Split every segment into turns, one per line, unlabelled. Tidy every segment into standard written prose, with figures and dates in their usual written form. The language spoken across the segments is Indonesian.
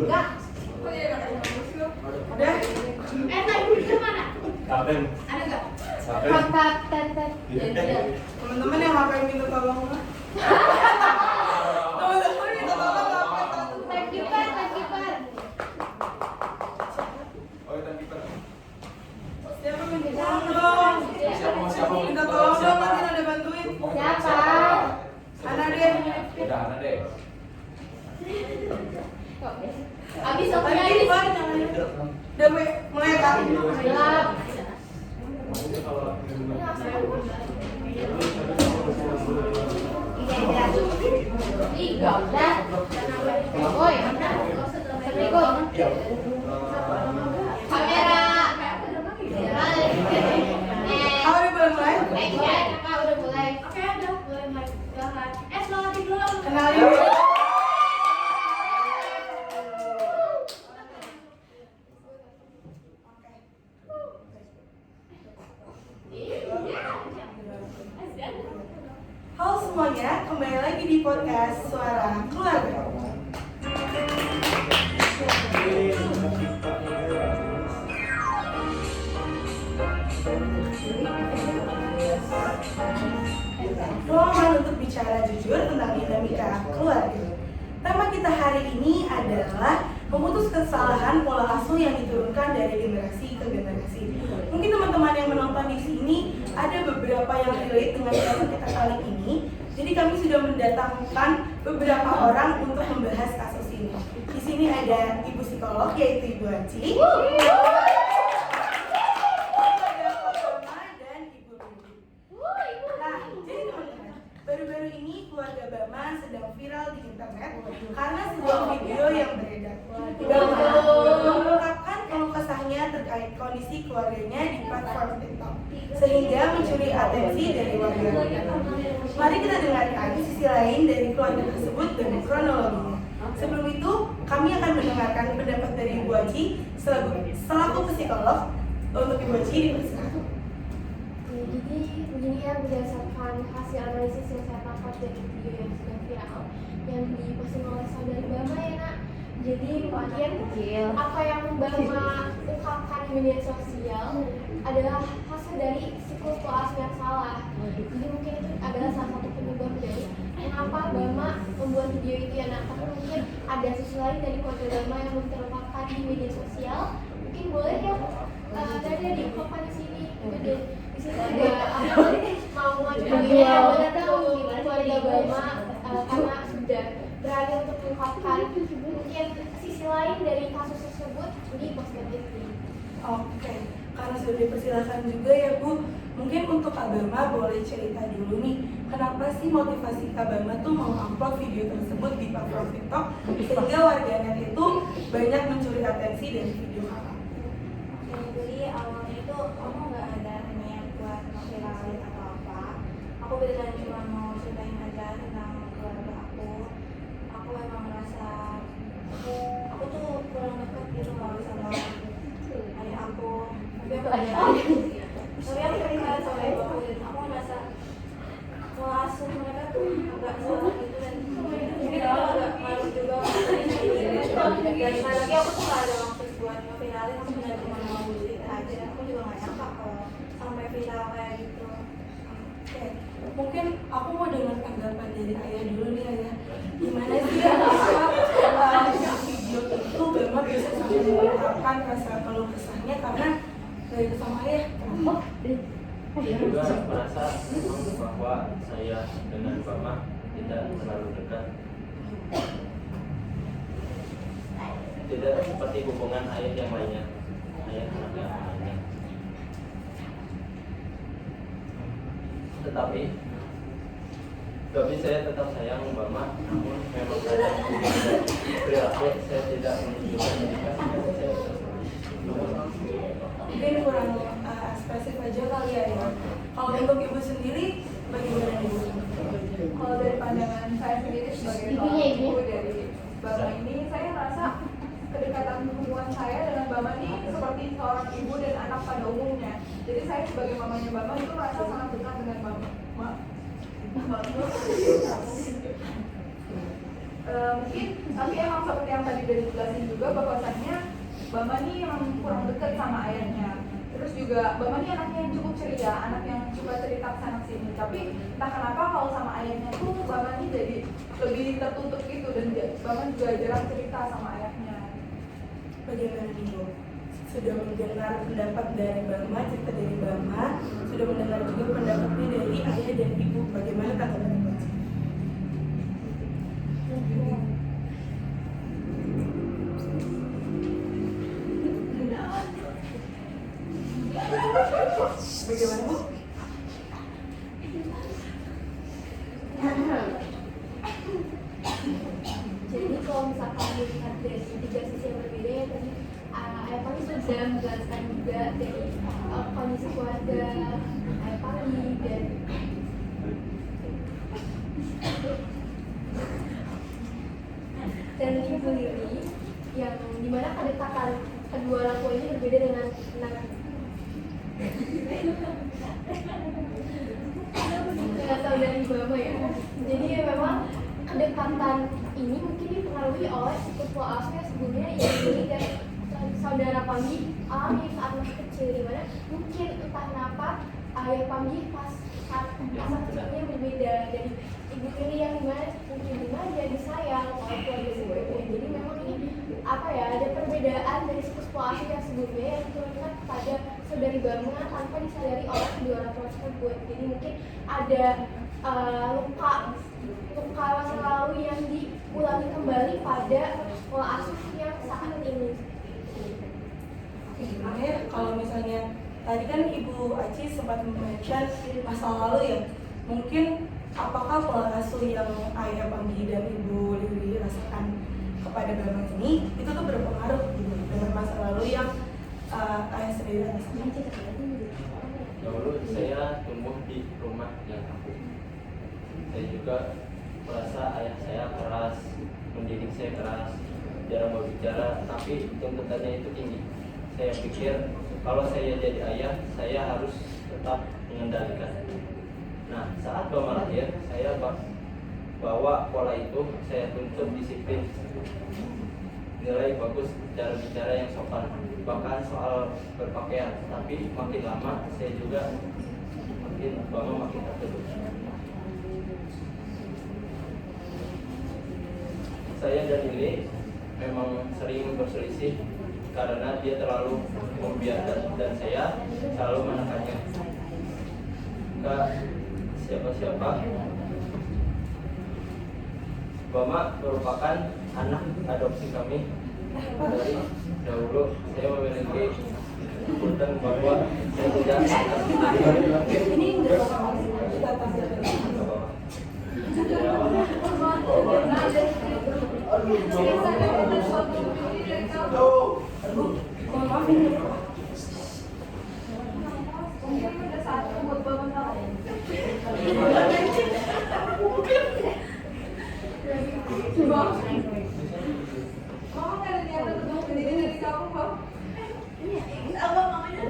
Enggak.
Udah?
Tadi udah mana?
Kapten.
Ada enggak?
Kapten.
Teman-teman yang HP minta tolong lah. Teman-teman minta tolong HP.
Timekeeper.
Siapa minta tolong?
Siapa?
Minta tolong dong, nanti ada bantuin.
Siapa?
Ana deh.
Udah, Ana deh.
Habis
Lagi
habis.
Pak, jangan. Udah mulai Kak.
Gelap. Tiga udah. Woi, Assalamualaikum. Kamera.
Apa udah boleh mulai?
Iya, Kak udah mulai. Oke, udah mulai mulai. Selamat dulu.
Kenalin. Halo semuanya, kembali lagi di podcast Suara Keluarga. Ruangan untuk bicara jujur tentang dinamika keluarga. Tema kita hari ini adalah memutus kesalahan pola asuh yang diturunkan dari generasi ke generasi. Mungkin teman-teman yang menonton di sini ada beberapa yang relate dengan tema kita kali ini. Jadi kami sudah mendatangkan beberapa orang untuk membahas kasus ini. Di sini ada ibu psikolog yaitu Ibu Aci. Baru-baru ini keluarga Bama sedang viral di internet karena sebuah video yang beredar. Bama mengungkapkan keluh kesahnya terkait kondisi keluarganya di platform TikTok sehingga mencuri atensi dari warga. Mari kita dengarkan sisi lain dari keluarga tersebut dan kronologinya. Sebelum itu, kami akan mendengarkan pendapat dari Ibu Aci selaku psikolog. Untuk Ibu Aci dipersilakan.
Jadi begini ya, berdasarkan hasil analisis yang saya tangkap dari video yang sedang viral yang diposting oleh saudari Bama ya nak. Jadi mungkin apa yang Bama ungkapkan di media sosial adalah hasil dari siklus pola asuh yang salah. Jadi mungkin itu adalah salah satu penyebab dari mengapa Bama membuat video itu ya nak. Tapi mungkin ada sisi lain dari keluarga Bama yang belum terungkapkan di media sosial. Mungkin boleh ya dari diungkapkan di sini. Di sini juga mau mengajukan keluarga Bama karena sudah berani untuk mengungkapkan mungkin sisi lain dari kasus tersebut di poster ini.
Oke, karena sudah dipersilakan juga ya Bu, mungkin untuk Kak Bama boleh cerita dulu nih, kenapa sih motivasi Kak Bama tuh mau upload video tersebut di platform TikTok sehingga warganet itu banyak mencuri atensi dari video Kakak?
Jadi awalnya itu kamu nggak ada niat buat viralin atau apa. Aku beneran cuma mau ceritain aja tentang keluarga aku. Aku memang merasa aku tuh kurang dekat gitu kalau sama ayah aku. Tapi aku terikat sama ibu aku dan aku merasa asuh mereka tuh agak salah gitu dan jadi aku agak malu juga dan lagi aku tuh gak ada maksud buat ngeviralin, aku bener cuma mau cerita aja. Aku juga gak nyangka kalau sampai viral kayak gitu.
Oke, mungkin aku mau dengar tanggapan dari ayah dulu nih ayah. Gimana sih kenapa video itu Bama bisa sampai mengungkapkan rasa keluh kesahnya karena dari sama ayah? Kenapa?
Saya juga merasa bahwa saya dengan Bama tidak terlalu dekat. Tidak seperti hubungan ayah yang lainnya. Ayah anak yang lainnya. Tetapi saya tetap sayang Bama, namun memang saya perilaku saya tidak menunjukkan indikasi saya
Mungkin kurang ekspresif aja kali ya. Kalau untuk Ibu sendiri, bagaimana Ibu?
Kalau dari pandangan saya sendiri sebagai seorang ibu dari Bama ini, saya rasa kedekatan hubungan saya dengan Bama ini seperti seorang ibu dan anak pada umumnya. Jadi saya sebagai mamanya Bama itu merasa sangat dekat dengan Bama. Mungkin tapi emang seperti yang tadi udah dijelasin juga bahwasannya Bama nih emang kurang dekat sama ayahnya. Terus juga Bama nih anaknya yang cukup ceria, anak yang suka cerita kesana sini. Tapi entah kenapa kalau sama ayahnya tuh Bama nih jadi lebih tertutup gitu dan Bama juga jarang cerita sama ayahnya.
Bagaimana nih Bu? Sudah mendengar pendapat dari Bama, cerita dari Bama, sudah mendengar juga pendapatnya dari ayah dan ibu. Bagaimana tanggapan Ibu? Bagaimana Bu?
Jadi kalau misalkan dilihat dari tiga sisi yang berbeda ya tadi Ayah Pali sudah menjelaskan juga dari kondisi keluarga Ayah Pali dan Ibu Lili yang dimana kedekatan kedua orang tua ini berbeda dengan saudari Bama ya. Jadi ya memang kedekatan ini mungkin dipengaruhi oleh sepupu Asnya sebelumnya yang Lili dan saudara Panggi alami saat masih kecil, dimana mungkin entah kenapa ayah Panggi pas saat kecilnya berbeda dari ibu Lili yang dimana mungkin dia disayang oleh keluarga sebelumnya. Jadi memang ini apa ya, ada perbedaan dari sepupu Asnya yang sebelumnya yang diturunkan kepada saudari Bama tanpa disadari oleh kedua orang tua tersebut. Jadi mungkin ada luka masa lalu yang diulangi kembali pada pola asuh yang saat ini.
Akhir kalau misalnya tadi kan Ibu Aci sempat mention masa lalu ya, mungkin apakah pola asuh yang ayah Panggi dan Ibu Lili rasakan kepada Bama ini itu tuh berpengaruh gitu dengan masa lalu yang ayah sendiri rasakan?
Dulu saya tumbuh di rumah yang aku. Saya juga merasa ayah saya keras, mendidik saya keras, jarang berbicara, tapi tuntutannya itu tinggi. Saya pikir kalau saya jadi ayah, saya harus tetap mengendalikan. Nah, saat Bama lahir, saya bawa pola itu, saya tuntut disiplin, nilai bagus, cara bicara yang sopan, bahkan soal berpakaian. Tapi makin lama, saya juga Bama makin tertutup. Saya dan ini memang sering berselisih karena dia terlalu membiarkan dan saya selalu menekannya ke siapa-siapa. Bama merupakan anak adopsi kami dari dahulu. Saya memiliki keputusan bahwa saya tidak
Ini enggak apa-apa. Maaf ini.
Mungkin pada saat buat Bama tahu. Mama nggak ada niatan untuk mendidik dari kamu, Bang. Abang mamanya.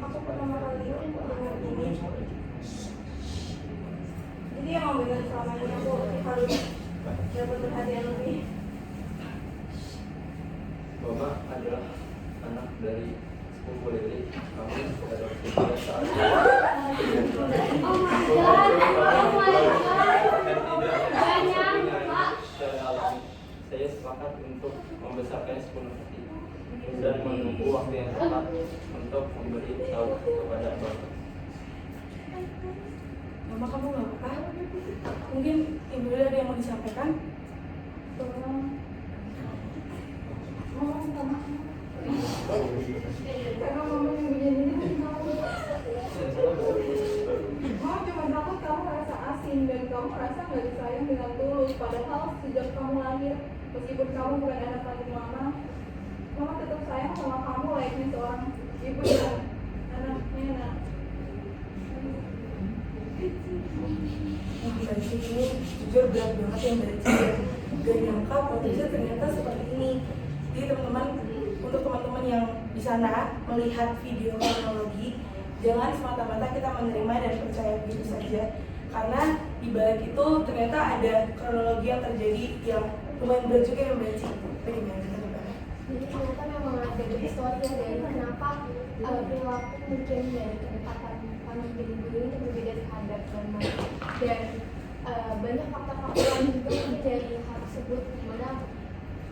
Aku pertama kali dengar ini. Jadi emang benar selama ini aku harus dapat perhatian lebih.
Bama adalah anak dari sepupu Lili. Kami adopsi dia saat saya sepakat untuk membesarkannya sepenuh hati dan menunggu waktu yang tepat untuk memberi tahu kepada Bama.
Mama, kamu nggak apa-apa? Mungkin Ibu Lili ada yang mau disampaikan?
Karena mama yang begini Mama cuma takut kamu merasa asing dan kamu merasa nggak disayang dengan tulus. Padahal sejak kamu lahir, meskipun kamu bukan anak kandung mama tetap sayang sama kamu layaknya seorang ibu dan anaknya. Nah,
Mbak Ci ini jujur berat banget ya Mbak Ci. Gak nyangka potensi ternyata seperti ini. Dia sana melihat video kronologi, jangan semata-mata kita menerima dan percaya begitu saja. Karena di balik itu ternyata ada kronologi yang terjadi yang lumayan berat juga yang Mbak Ci. Bagaimana?
Jadi ternyata memang ada backstory dari kenapa perilaku mungkin dari kedekatan kami dari dulu itu berbeda terhadap Bama, dan banyak fakta-fakta lain juga mungkin dari hal tersebut, dimana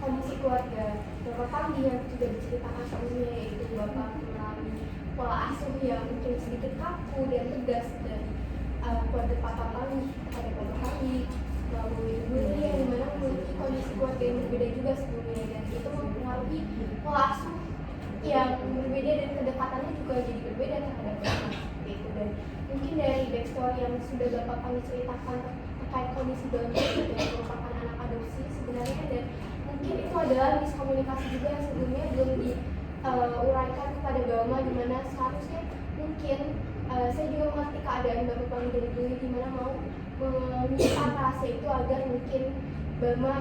kondisi keluarga Bapak kami yang sudah diceritakan sebelumnya, yaitu Bapak mengalami pola asuh yang mungkin sedikit kaku dan tegas dari keluarga Papa kami terhadap Bapak kami, lalu ibu yang dimana memiliki kondisi keluarga yang berbeda juga sebelumnya, dan itu mempengaruhi pola asuh yang berbeda dan kedekatannya juga jadi berbeda terhadap Bapak itu. Dan mungkin dari backstory yang sudah Bapak kami ceritakan terkait kondisi Bama yang merupakan anak adopsi sebenarnya, dan mungkin itu adalah miskomunikasi juga yang sebelumnya belum diuraikan kepada Bama, dimana seharusnya mungkin saya juga mengerti keadaan Bapak kami dari dulu, dimana mau menyimpan rahasia itu agar mungkin Bama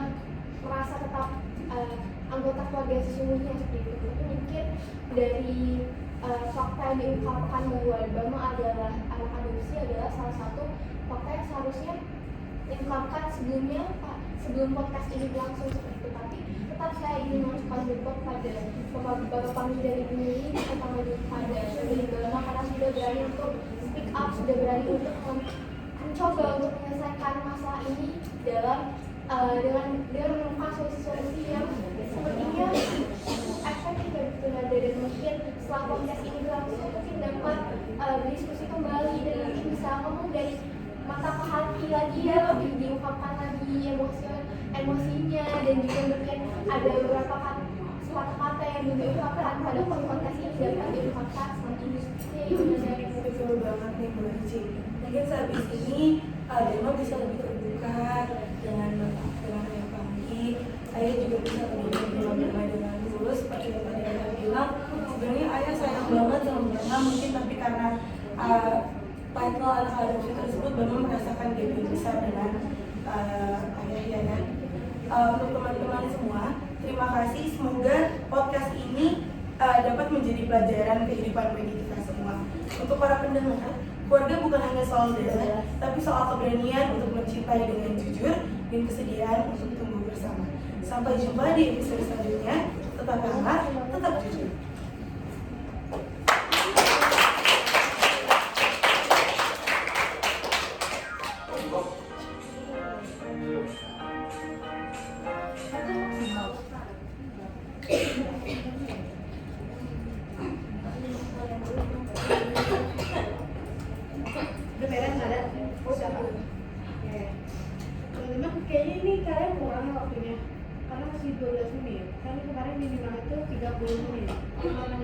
merasa tetap anggota keluarga sesungguhnya seperti itu. Tapi mungkin dari fakta yang diungkapkan bahwa Bama adalah anak adopsi adalah salah satu fakta yang seharusnya diungkapkan sebelumnya, sebelum podcast ini berlangsung seperti itu. Tapi tetap saya ingin mengucapkan berdoa pada Bapak kami dari ini, terutama pada dari Bama, karena sudah berani untuk speak up, sudah berani untuk mencoba untuk menyelesaikan masalah ini dengan menemukan solusi-solusi yang sepertinya efektif begitu nada, dan mungkin setelah podcast ini berlangsung mungkin dapat berdiskusi kembali dan mungkin bisa ngomong dari mata ke hati lagi, ya lebih diungkapkan lagi emosinya, dan juga mungkin ada beberapa kata-kata yang diungkapkan pada podcast ini dapat diungkapkan semakin diskusinya dari
Betul banget nih Mbak Ci. Mungkin sehabis ini Bama bisa lebih terbuka dengan ayah kami. Ayah juga bisa lebih Bama dengan tulus seperti yang tadi ayah bilang. Sebenarnya ayah sayang banget sama Bama, mungkin tapi karena title anak adopsi tersebut Bama merasakan dia lebih besar dengan ayah ya kan. Untuk teman-teman semua, terima kasih. Semoga podcast ini dapat menjadi pelajaran kehidupan bagi kita semua. Untuk para pendengar, keluarga bukan hanya soal darah, tapi soal keberanian untuk mencintai dengan jujur dan kesediaan untuk tumbuh bersama. Sampai jumpa di episode selanjutnya. Tetap hangat, tetap jujur.
Teman-teman, kayaknya ini kalian kurang waktunya karena masih 12 menit. Kan kemarin minimal itu 30 menit. Kalau